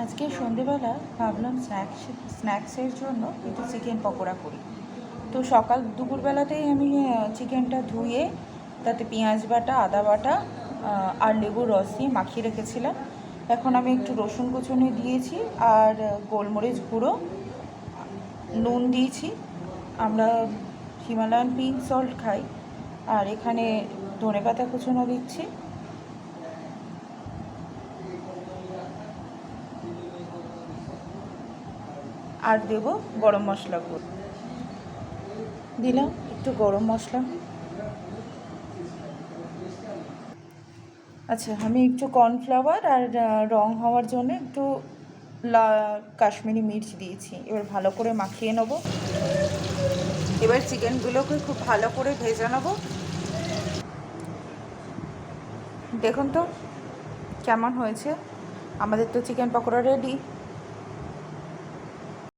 আজকে সন্ধেবেলা ভাবলাম স্ন্যাক্সের জন্য একটু চিকেন পকোড়া করি। তো সকাল দুপুরবেলাতেই আমি চিকেনটা ধুয়ে তাতে পেঁয়াজ বাটা, আদা বাটা আর লেবুর রস দিয়ে মাখিয়ে রেখেছিলাম। এখন আমি একটু রসুন কুচুনি দিয়েছি আর গোলমরিচ গুঁড়ো, নুন দিয়েছি। আমরা হিমালয়ান পিঙ্ক সল্ট খাই। আর এখানে ধনেপাতা কুচুনো দিচ্ছি। আর দেবো গরম মশলা গুঁড়ো, দিলাম একটু গরম মশলা। আচ্ছা, আমি একটু কর্নফ্লাওয়ার আর রং হওয়ার জন্য একটু কাশ্মীরি মির্চ দিয়েছি। এবার ভালো করে মাখিয়ে নেব। এবার চিকেনগুলোকে খুব ভালো করে ভেজে নেব। দেখুন তো কেমন হয়েছে। আমাদের তো চিকেন পকোড়া রেডি।